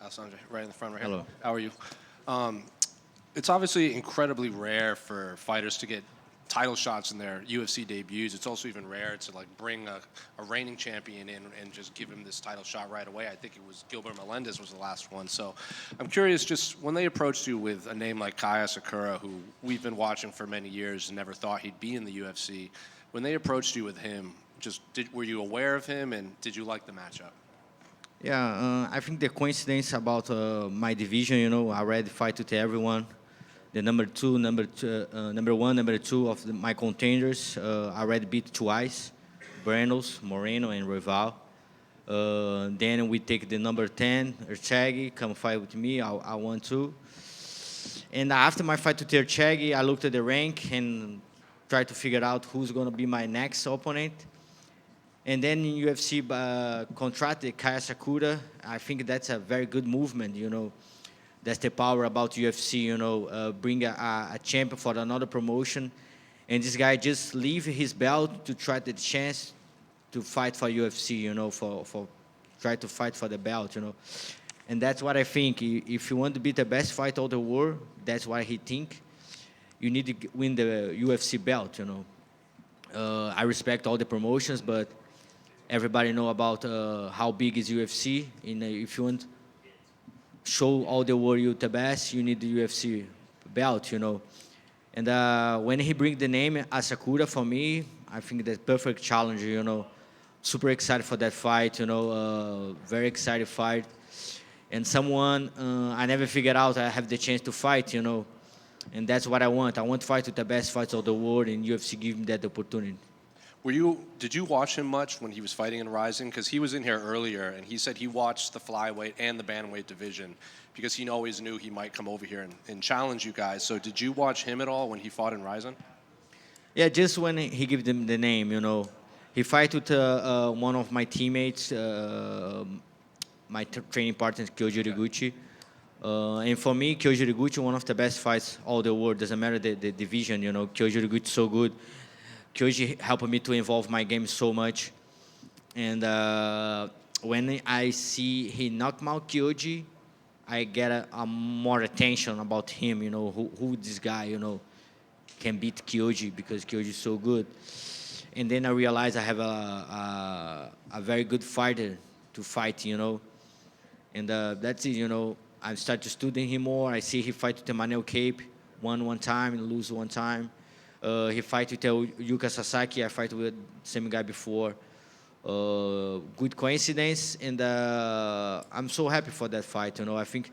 Alexandre, right in the front right here. Hello. How are you? Um, it's obviously incredibly rare for fighters to get title shots in their UFC debuts. It's also even rare to like bring a reigning champion in and just give him this title shot right away. I think it was Gilbert Melendez was the last one. So I'm curious, just when they approached you with a name like Kai Asakura, who we've been watching for many years and never thought he'd be in the UFC, when they approached you with him, were you aware of him and did you like the matchup? Yeah, I think the coincidence about my division, I already fight with everyone. The number one, number two of my contenders, I already beat twice, Brenos, Moreno, and Rival. Then we take the number 10, Erchagi, come fight with me. I want to. And after my fight with Erchagi, I looked at the rank and tried to figure out who's going to be my next opponent. And then in UFC contracted Kai Asakura. I think that's a very good movement, That's the power about UFC, bring a champion for another promotion. And this guy just leave his belt to try the chance to fight for UFC, for try to fight for the belt, And that's what I think. If you want to be the best fighter of the world, that's what he think. You need to win the UFC belt, I respect all the promotions, but everybody know about how big is UFC. And if you want show all the world you the best, you need the UFC belt, And when he bring the name Asakura for me, I think that's perfect challenge, Super excited for that fight, very excited fight. And someone I never figured out I have the chance to fight, And that's what I want. I want to fight with the best fighters of the world, and UFC give me that opportunity. Did you watch him much when he was fighting in Rizin? Because he was in here earlier, and he said he watched the flyweight and the bantamweight division because he always knew he might come over here and challenge you guys. So did you watch him at all when he fought in Rizin? Yeah, just when he gave them the name, He fight with one of my teammates, my training partner, Kyoji Riguchi. And for me, Kyoji Riguchi, one of the best fights all the world. Doesn't matter the division, Kyoji Riguchi so good. Kyoji helped me to evolve my game so much. And when I see he knock out Kyoji, I get a more attention about him, who this guy, can beat Kyoji because Kyoji is so good. And then I realized I have a very good fighter to fight, And that's it, I start to study him more. I see he fight with Emmanuel Cape, won one time and lose one time. He fight with Yuka Sasaki. I fight with the same guy before. Good coincidence, and I'm so happy for that fight. I think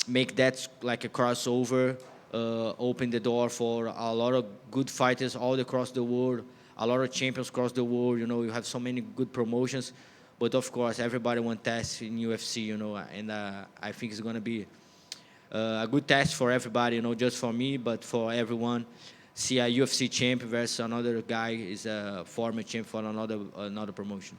make that like a crossover, open the door for a lot of good fighters all across the world, a lot of champions across the world. You have so many good promotions, but of course everybody wants tests in UFC. And I think it's gonna be a good test for everybody. Just for me, but for everyone. See a UFC champ versus another guy is a former champ for another promotion.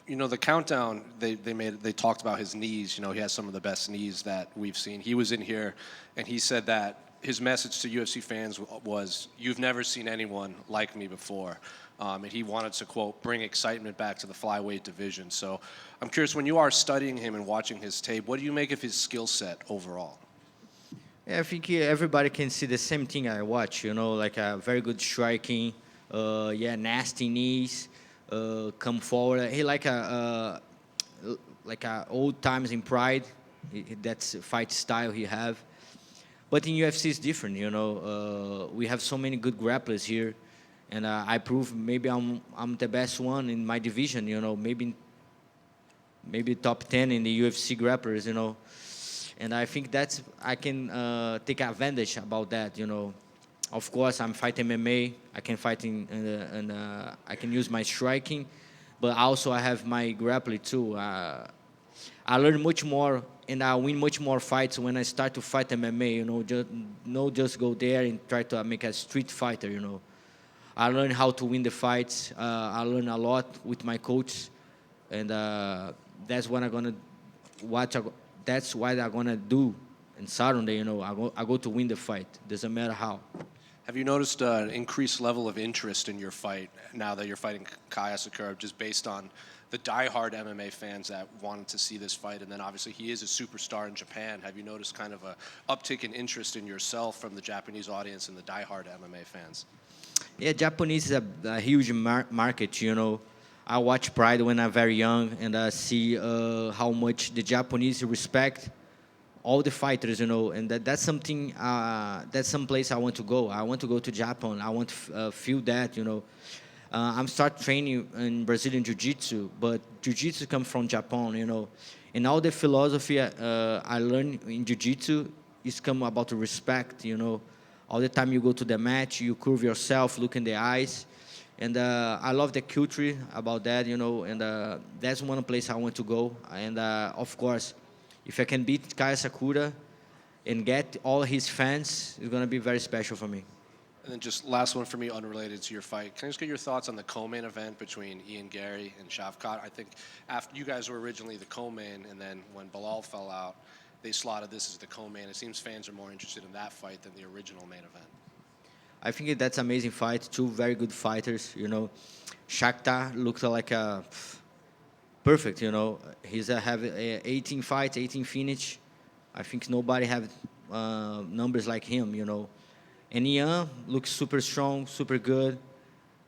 The countdown they talked about his knees. He has some of the best knees that we've seen. He was in here, and he said that his message to UFC fans was, "You've never seen anyone like me before," and he wanted to quote, "bring excitement back to the flyweight division." So, I'm curious, when you are studying him and watching his tape, what do you make of his skill set overall? Yeah, I think everybody can see the same thing I watch, like a very good striking, nasty knees, come forward. He like a old times in Pride. That's a fight style he have. But in UFC it's different, we have so many good grapplers here, and I prove maybe I'm the best one in my division, maybe top 10 in the UFC grapplers, And I think I can take advantage about that, Of course, I'm fighting MMA. I can fight and I can use my striking, but also I have my grappling too. I learn much more and I win much more fights when I start to fight MMA. Just go there and try to make a street fighter. I learn how to win the fights. I learn a lot with my coach, and that's what I'm gonna watch. That's what I'm gonna do on Saturday. I go to win the fight. Doesn't matter how. Have you noticed an increased level of interest in your fight now that you're fighting Kai Asakura, just based on the diehard MMA fans that wanted to see this fight, and then obviously he is a superstar in Japan. Have you noticed kind of a uptick in interest in yourself from the Japanese audience and the diehard MMA fans? Yeah, Japanese is a huge market, you know. I watch Pride when I'm very young, and I see how much the Japanese respect all the fighters, you know, and that's something, that's some place I want to go. I want to go to Japan. I want to feel that, you know. I'm start training in Brazilian Jiu-Jitsu, but Jiu-Jitsu comes from Japan, you know. And all the philosophy I learned in Jiu-Jitsu is come about the respect, you know. All the time you go to the match, you curve yourself, look in the eyes. And I love the culture about that, you know, and that's one place I want to go. And of course, if I can beat Kai Asakura and get all his fans, it's going to be very special for me. And then just last one for me, unrelated to your fight. Can I just get your thoughts on the co-main event between Ian Gary and Shavkat? I think after you guys were originally the co-main, and then when Bilal fell out, they slotted this as the co-main. It seems fans are more interested in that fight than the original main event. I think that's an amazing fight. Two very good fighters, you know. Shakhtar looked like a perfect, you know. He's have 18 fights, 18 finish. I think nobody have numbers like him, you know. And Ian looks super strong, super good.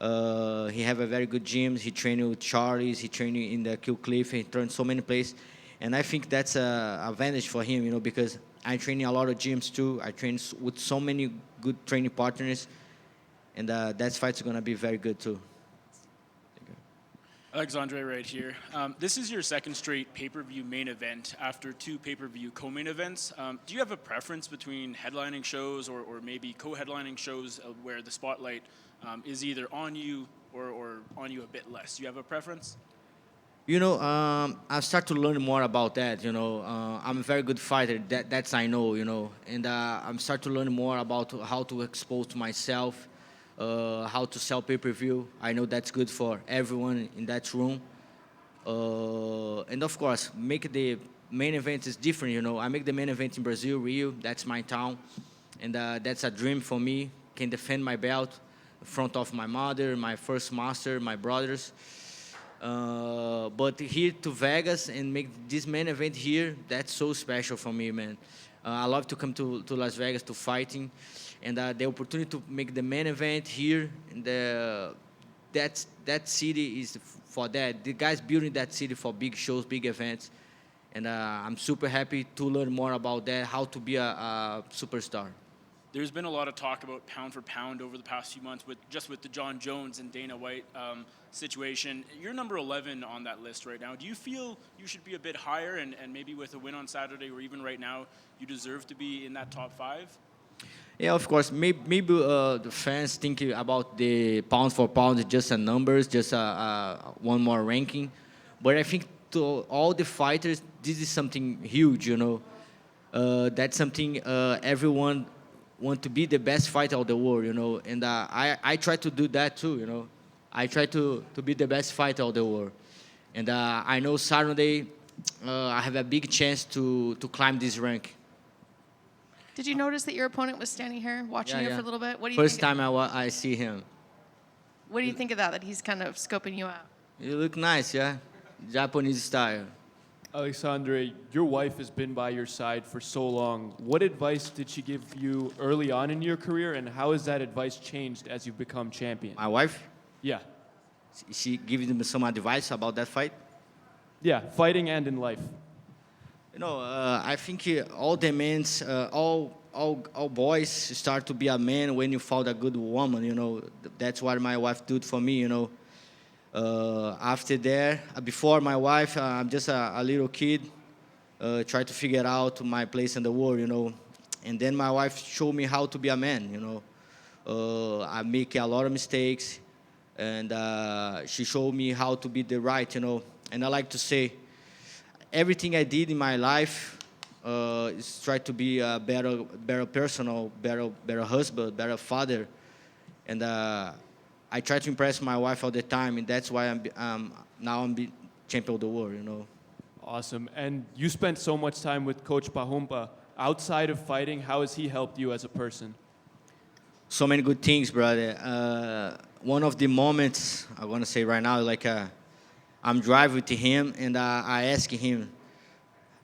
He have a very good gym. He trained with Charlie's. He trained in the Kill Cliff. He trained so many places. And I think that's an advantage for him, you know, because I train in a lot of gyms too. I train with so many good training partners. And that fight's going to be very good too. Alexandre right here. This is your second straight pay-per-view main event after two pay-per-view co-main events. Do you have a preference between headlining shows or maybe co-headlining shows where the spotlight is either on you or on you a bit less? Do you have a preference? You know, I start to learn more about that, you know. I'm a very good fighter, that's I know, you know. And I'm start to learn more about how to expose myself, how to sell pay-per-view. I know that's good for everyone in that room. And of course, make the main event is different, you know. I make the main event in Brazil, Rio, that's my town. And that's a dream for me, can defend my belt in front of my mother, my first master, my brothers. But here to Vegas and make this main event here, that's so special for me, man. I love to come to Las Vegas to fighting. And the opportunity to make the main event here, and that city is for that. The guys building that city for big shows, big events. And I'm super happy to learn more about that, how to be a superstar. There's been a lot of talk about pound for pound over the past few months with the John Jones and Dana White situation. You're number 11 on that list right now. Do you feel you should be a bit higher and maybe with a win on Saturday or even right now, you deserve to be in that top 5? Yeah, of course. Maybe the fans think about the pound for pound just a numbers, just one more ranking. But I think to all the fighters, this is something huge, you know. That's something everyone want to be the best fighter of the world, you know. And I try to do that too, you know. I try to be the best fighter of the world. And I know Saturday I have a big chance to climb this rank. Did you notice that your opponent was standing here watching you for a little bit? What do you First think? time I see him. What do you think of that he's kind of scoping you out? You look nice, yeah? Japanese style. Alexandre, your wife has been by your side for so long. What advice did she give you early on in your career, and how has that advice changed as you've become champion? My wife? Yeah. She gave me some advice about that fight? Yeah, fighting and in life. You know, I think all the men, all boys start to be a man when you found a good woman, you know. That's what my wife did for me, you know. After that, before my wife, I'm just a little kid, try to figure out my place in the world, you know. And then my wife showed me how to be a man, you know. I make a lot of mistakes, and she showed me how to be the right, you know. And I like to say, everything I did in my life is try to be a better person, better husband, better father. And I try to impress my wife all the time, and that's why now I'm champion of the world, you know. Awesome. And you spent so much time with Coach Pahumpa. Outside of fighting, how has he helped you as a person? So many good things, brother. One of the moments I want to say right now, like I'm driving with him, and I ask him,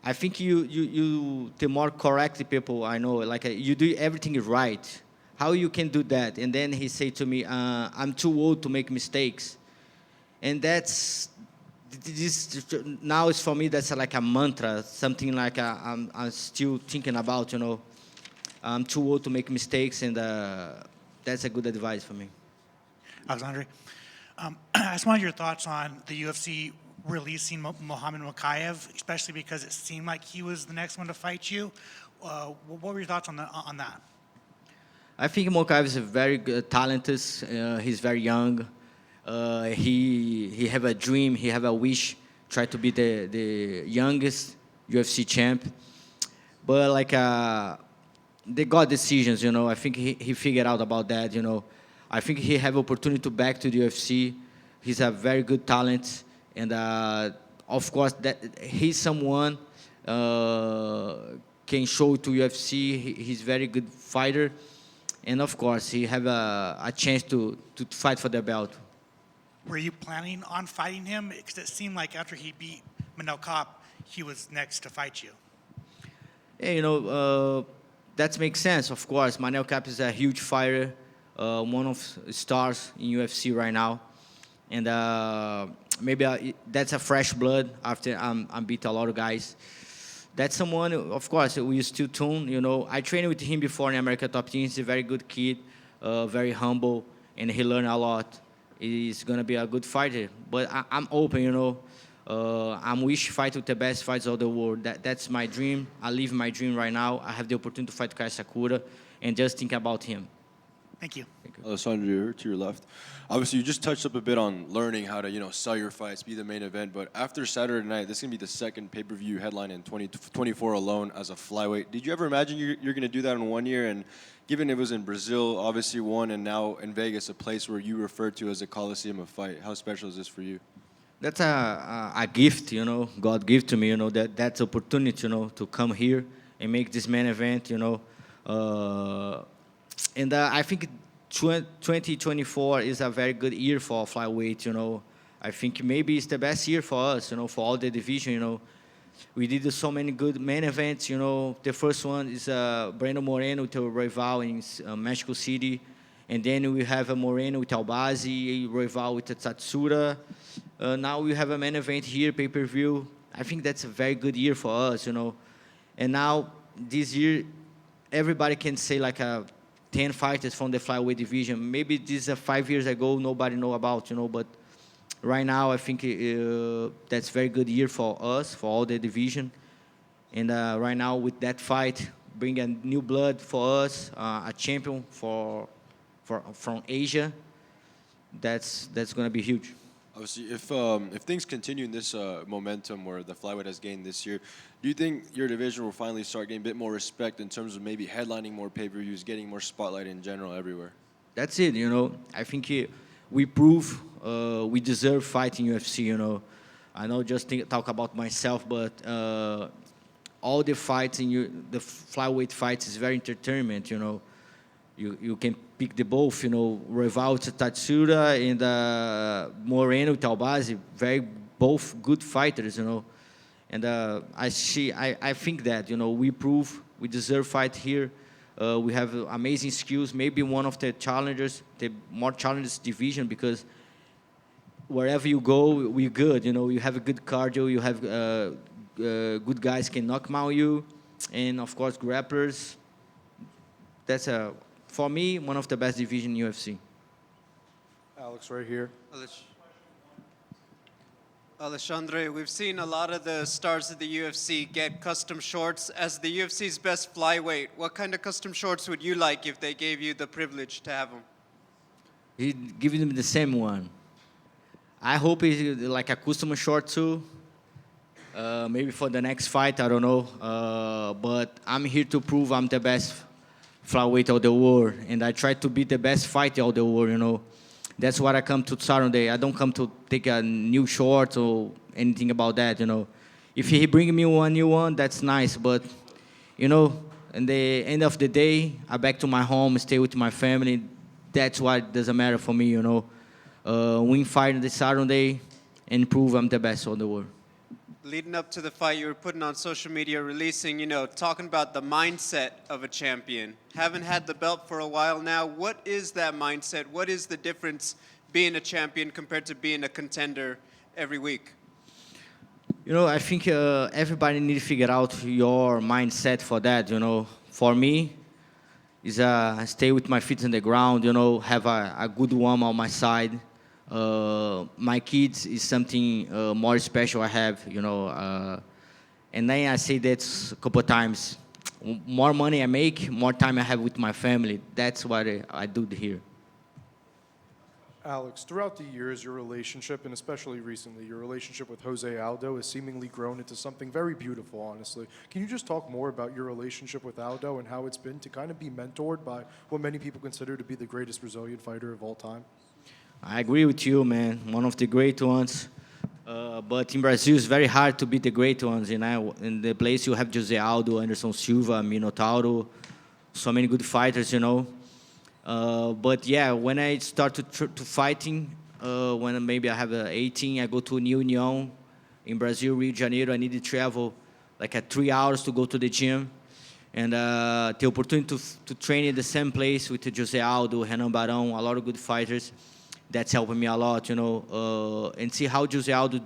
I think you the more correct people I know, like you do everything right. How you can do that? And then he said to me, I'm too old to make mistakes. And that's, this now is for me, that's like a mantra, something like I'm still thinking about, you know. I'm too old to make mistakes, and that's a good advice for me. Alexandre, I just wanted your thoughts on the UFC releasing Mohamed Mokaev, especially because it seemed like he was the next one to fight you. What were your thoughts on that? I think Mokaev is a very good, talented. He's very young. He have a dream. He have a wish. Try to be the youngest UFC champ. But like they got decisions, you know. I think he figured out about that, you know. I think he have opportunity to back to the UFC. He's a very good talent, and of course that he's someone can show to UFC. He's very good fighter, and of course he have a chance to fight for the belt. Were you planning on fighting him? Because it seemed like after he beat Manel Kopp, he was next to fight you. Yeah, you know, that makes sense, of course. Manel Kopp is a huge fighter, one of the stars in UFC right now. And maybe that's a fresh blood after I beat a lot of guys. That's someone, of course, we still tune, you know. I trained with him before in America Top Team. He's a very good kid, very humble, and he learned a lot. He's going to be a good fighter. But I'm open, you know. I'm wish fight with the best fights of the world. That's my dream. I live my dream right now. I have the opportunity to fight Kai Asakura and just think about him. Thank you. Alexandre, to your left. Obviously, you just touched up a bit on learning how to, you know, sell your fights, be the main event. But after Saturday night, this is going to be the second pay-per-view headline in 2024 alone as a flyweight. Did you ever imagine you're going to do that in 1 year? And given it was in Brazil, obviously one, and now in Vegas, a place where you refer to as a coliseum of fight, how special is this for you? That's a gift, you know. God gave to me, you know, that's opportunity, you know, to come here and make this main event, you know. And I think 2024 is a very good year for flyweight, you know. I think maybe it's the best year for us, you know, for all the division, you know. We did so many good main events, you know. The first one is Brandon Moreno with a rival in Mexico City. And then we have a Moreno with Albazi, a rival with Tatsura. Now we have a main event here, pay-per-view. I think that's a very good year for us, you know. And now, this year, everybody can say like 10 fighters from the flyweight division. Maybe this 5 years ago, nobody know about, you know. But right now, I think that's a very good year for us, for all the division. And right now, with that fight, bring a new blood for us, a champion from Asia. That's going to be huge. Obviously, if things continue in this momentum where the flyweight has gained this year, do you think your division will finally start getting a bit more respect in terms of maybe headlining more pay-per-views, getting more spotlight in general everywhere? That's it, you know. I think we prove we deserve fighting UFC, you know. I know just talk about myself, but all the fights the flyweight fights is very entertainment, you know. You can pick the both, you know, rival to Tatsura and Moreno with Albazi, both good fighters, you know. And I think that, you know, we prove we deserve fight here. We have amazing skills, maybe one of the challengers, the more challenged division, because wherever you go, we're good, you know. You have a good cardio, you have good guys can knock out you, and of course grapplers. That's for me, one of the best division in UFC. Alex, right here. Alexandre, we've seen a lot of the stars of the UFC get custom shorts. As the UFC's best flyweight, what kind of custom shorts would you like if they gave you the privilege to have them? He giving them the same one. I hope it's like a custom short too. Maybe for the next fight, I don't know. But I'm here to prove I'm the best flyweight of the world, and I try to be the best fighter of the world, you know. That's what I come to Saturday. I don't come to take a new short or anything about that, you know. If he bring me one new one, that's nice, but, you know, in the end of the day, I back to my home, stay with my family. That's what doesn't matter for me, you know. Win fight this Saturday, and prove I'm the best on the world. Leading up to the fight, you were putting on social media, releasing, talking about the mindset of a champion. Haven't had the belt for a while now. What is that mindset? What is the difference being a champion compared to being a contender every week? I think everybody need to figure out your mindset for that. For me, is stay with my feet on the ground. Have a good one on my side. My kids is something more special I have. And then I say that a couple of times. More money I make, more time I have with my family. That's what I do here. Alex, throughout the years, your relationship, and especially recently, your relationship with Jose Aldo has seemingly grown into something very beautiful, honestly. Can you just talk more about your relationship with Aldo and how it's been to kind of be mentored by what many people consider to be the greatest Brazilian fighter of all time? I agree with you, man. One of the great ones. But in Brazil, it's very hard to beat the great ones. In the place, you have Jose Aldo, Anderson Silva, Minotauro, so many good fighters, But yeah, when I start to fighting, when maybe I have 18, I go to New Union in Brazil, Rio de Janeiro. I need to travel like 3 hours to go to the gym. And the opportunity to train in the same place with Jose Aldo, Renan Barão, a lot of good fighters. That's helping me a lot, and see how Jose Aldo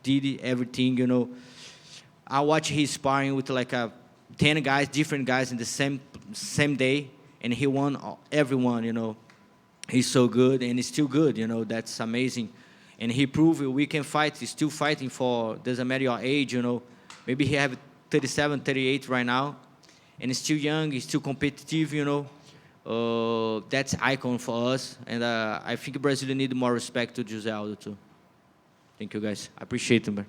did everything, I watch his sparring with 10 guys, different guys in the same day, and he won everyone, He's so good, and he's still good, That's amazing. And he proved we can fight. He's still fighting doesn't matter your age, Maybe he have 37, 38 right now, and he's still young, he's still competitive, That's icon for us, and I think Brazil need more respect to Jose Aldo too. Thank you, guys. I appreciate it, man.